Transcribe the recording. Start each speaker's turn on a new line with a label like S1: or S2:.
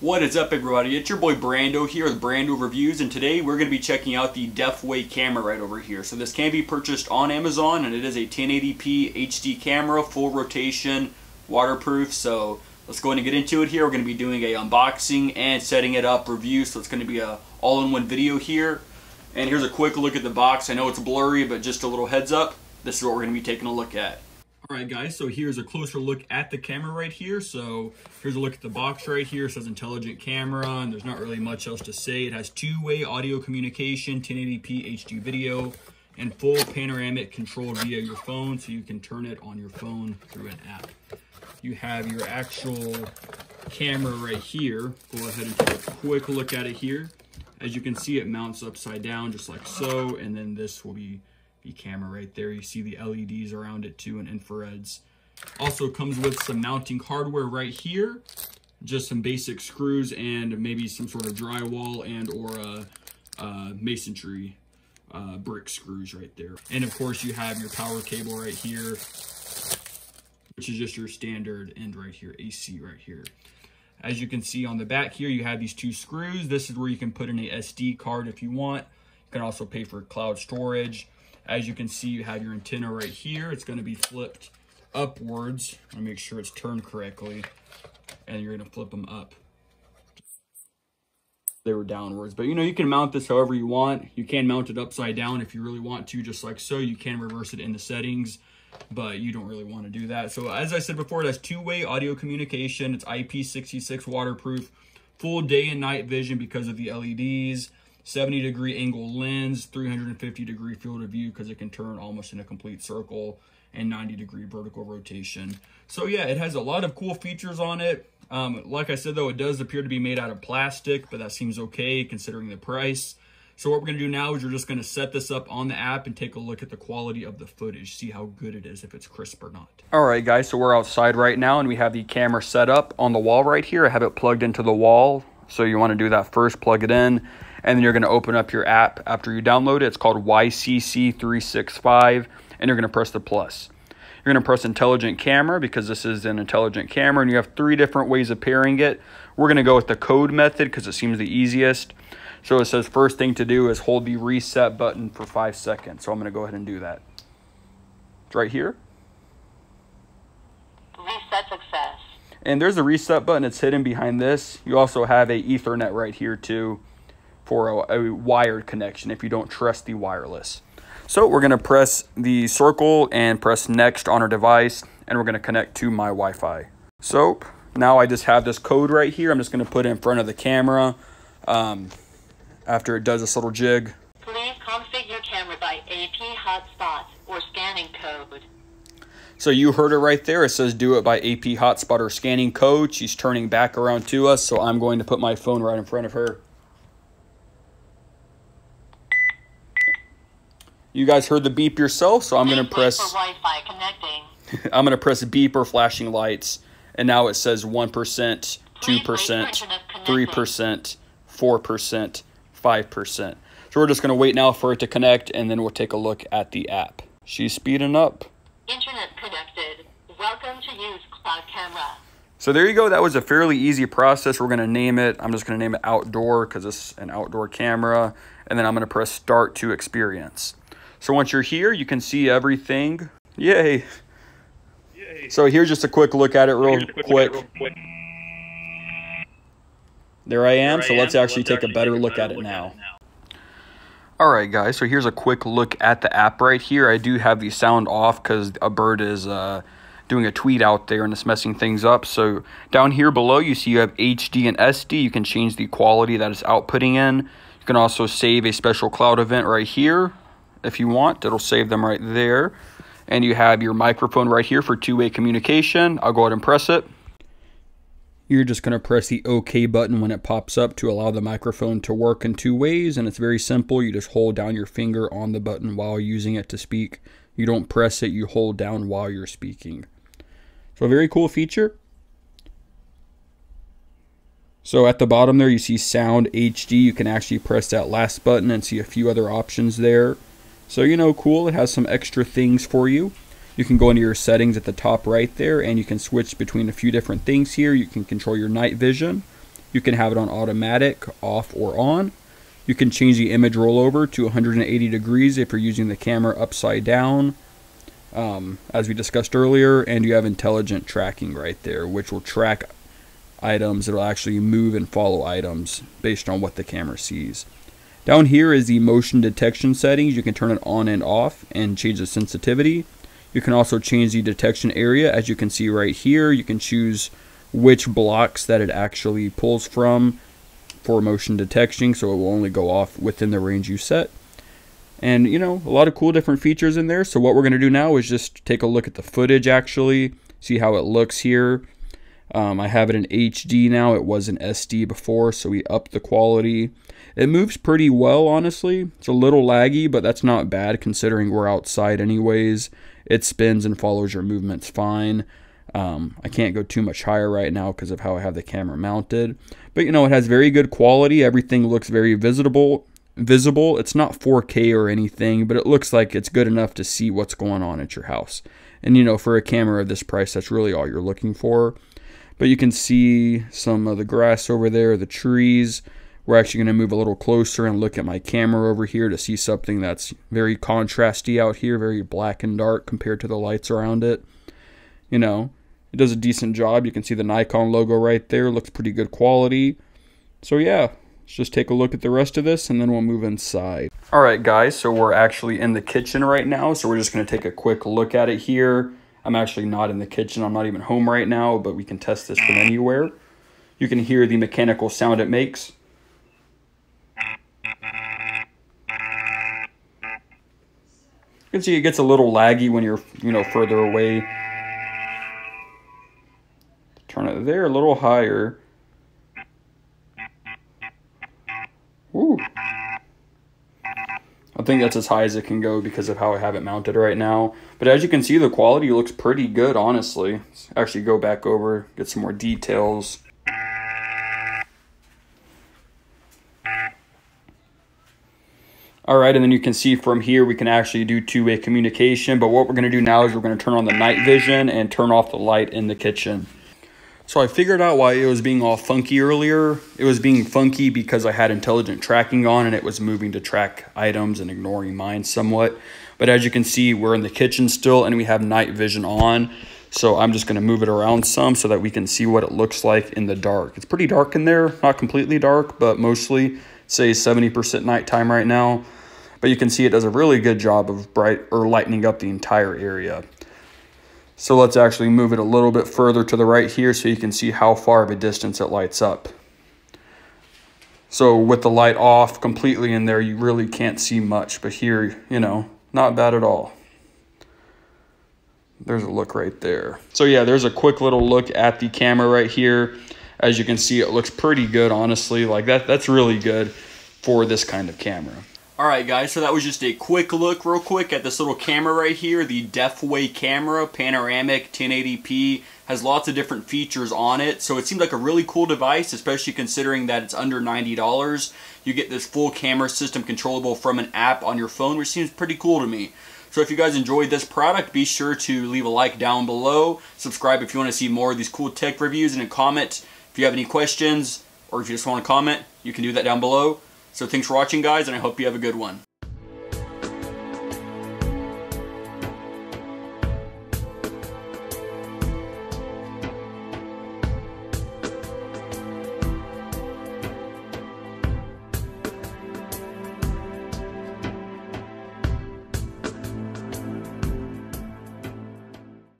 S1: What is up, everybody? It's your boy Brando here with Brando Reviews, and today we're going to be checking out the Defeway camera right over here. So this can be purchased on Amazon, and it is a 1080p HD camera, full rotation, waterproof. So let's go ahead and get into it here. We're going to be doing a unboxing and setting it up review, so it's going to be a all-in-one video here. And here's a quick look at the box. I know it's blurry, but just a little heads up, this is what we're going to be taking a look at. Alright guys, so here's a closer look at the camera right here. So here's a look at the box right here. It says intelligent camera, and there's not really much else to say. It has two-way audio communication, 1080p HD video, and full panoramic control via your phone, so you can turn it on your phone through an app. You have your actual camera right here. Go ahead and take a quick look at it here. As you can see, it mounts upside down just like so, and then this will be the camera right there. You see the LEDs around it too, and infrareds. Also comes with some mounting hardware right here, just some basic screws and maybe some sort of drywall and or masonry brick screws right there. And of course you have your power cable right here, which is just your standard end right here, AC right here. As you can see on the back here, you have these two screws. This is where you can put in a SD card if you want. You can also pay for cloud storage. As you can see, you have your antenna right here. It's going to be flipped upwards. Let me make sure it's turned correctly. And you're going to flip them up. They were downwards. But, you know, you can mount this however you want. You can mount it upside down if you really want to, just like so. You can reverse it in the settings, but you don't really want to do that. So, as I said before, it has two-way audio communication. It's IP66 waterproof. Full day and night vision because of the LEDs. 70-degree angle lens, 350-degree field of view because it can turn almost in a complete circle, and 90-degree vertical rotation. So yeah, it has a lot of cool features on it. Like I said though, it does appear to be made out of plastic, but that seems okay considering the price. So what we're going to do now is we're just going to set this up on the app and take a look at the quality of the footage, see how good it is, if it's crisp or not. Alright guys, so we're outside right now and we have the camera set up on the wall right here. I have it plugged into the wall, so you want to do that first, plug it in. And then you're going to open up your app after you download it. It's called YCC365, and you're going to press the plus. You're going to press intelligent camera because this is an intelligent camera, and you have three different ways of pairing it. We're going to go with the code method because it seems the easiest. So it says first thing to do is hold the reset button for 5 seconds. So I'm going to go ahead and do that. It's right here.
S2: Reset success.
S1: And there's a reset button. It's hidden behind this. You also have a Ethernet right here too, for a wired connection if you don't trust the wireless. So we're going to press the circle and press next on our device, and we're going to connect to my Wi-Fi. So now I just have this code right here. I'm just going to put it in front of the camera after it does this little jig.
S2: Please configure your camera by AP hotspot or scanning code.
S1: So you heard it right there. It says do it by AP hotspot or scanning code. She's turning back around to us, so I'm going to put my phone right in front of her. You guys heard the beep yourself, so I'm going to press
S2: Wi-Fi connecting.
S1: I'm going to press beep or flashing lights, and now it says 1%, 2%, 3%, 4%, 5%. So we're just going to wait now for it to connect, and then we'll take a look at the app. She's speeding up.
S2: Internet connected. Welcome to use cloud camera.
S1: So there you go. That was a fairly easy process. We're going to name it. I'm just going to name it outdoor because it's an outdoor camera, and then I'm going to press start to experience. So once you're here, you can see everything. Yay. Yay. So here's just a quick look at it real quick. There I am. So let's actually take a better look at it now. Alright guys, so here's a quick look at the app right here. I do have the sound off because a bird is doing a tweet out there and it's messing things up. So down here below you see you have HD and SD. You can change the quality that it's outputting in. You can also save a special cloud event right here. If you want, it'll save them right there. And you have your microphone right here for two-way communication. I'll go ahead and press it. You're just going to press the OK button when it pops up to allow the microphone to work in two ways. And it's very simple. You just hold down your finger on the button while using it to speak. You don't press it, you hold down while you're speaking. So a very cool feature. So at the bottom there you see Sound HD. You can actually press that last button and see a few other options there. So, you know, cool. It has some extra things for you. You can go into your settings at the top right there, and you can switch between a few different things here. You can control your night vision. You can have it on automatic, off or on. You can change the image rollover to 180 degrees if you're using the camera upside down, as we discussed earlier, and you have intelligent tracking right there, which will track items. It'll actually move and follow items based on what the camera sees. Down here is the motion detection settings. You can turn it on and off and change the sensitivity. You can also change the detection area. As you can see right here, you can choose which blocks that it actually pulls from for motion detection, so it will only go off within the range you set. And you know, a lot of cool different features in there. So what we're going to do now is just take a look at the footage, actually see how it looks here. I have it in HD now. It was in SD before, so we upped the quality. It moves pretty well, honestly. It's a little laggy, but that's not bad considering we're outside anyways. It spins and follows your movements fine. I can't go too much higher right now because of how I have the camera mounted. But you know, it has very good quality. Everything looks very visible. It's not 4K or anything, but it looks like it's good enough to see what's going on at your house. And you know, for a camera of this price, that's really all you're looking for. But you can see some of the grass over there, the trees. We're actually going to move a little closer and look at my camera over here to see something that's very contrasty out here, very black and dark compared to the lights around it. You know, it does a decent job. You can see the Nikon logo right there. Looks pretty good quality. So yeah, let's just take a look at the rest of this and then we'll move inside. Alright guys, so we're actually in the kitchen right now. So we're just going to take a quick look at it here. I'm actually not in the kitchen. I'm not even home right now, but we can test this from anywhere. You can hear the mechanical sound it makes. You can see it gets a little laggy when you're, you know, further away. Turn it there a little higher. Ooh. I think that's as high as it can go because of how I have it mounted right now. But as you can see, the quality looks pretty good, honestly. Let's actually go back over, get some more details. Alright, and then you can see from here we can actually do two-way communication. But what we're going to do now is we're going to turn on the night vision and turn off the light in the kitchen. So I figured out why it was being all funky earlier. It was being funky because I had intelligent tracking on and it was moving to track items and ignoring mine somewhat. But as you can see, we're in the kitchen still and we have night vision on. So I'm just going to move it around some so that we can see what it looks like in the dark. It's pretty dark in there, not completely dark, but mostly, say 70% nighttime right now. But you can see it does a really good job of lightening up the entire area. So let's actually move it a little bit further to the right here so you can see how far of a distance it lights up. So with the light off completely in there, you really can't see much. But here, you know, not bad at all. There's a look right there. So yeah, there's a quick little look at the camera right here. As you can see, it looks pretty good, honestly. Like that's really good for this kind of camera. Alright guys, so that was just a quick look real quick at this little camera right here, the Defeway camera, Panoramic, 1080p, has lots of different features on it, so it seems like a really cool device, especially considering that it's under $90. You get this full camera system controllable from an app on your phone, which seems pretty cool to me. So if you guys enjoyed this product, be sure to leave a like down below, subscribe if you want to see more of these cool tech reviews, and a comment if you have any questions, or if you just want to comment, you can do that down below. So thanks for watching, guys, and I hope you have a good one.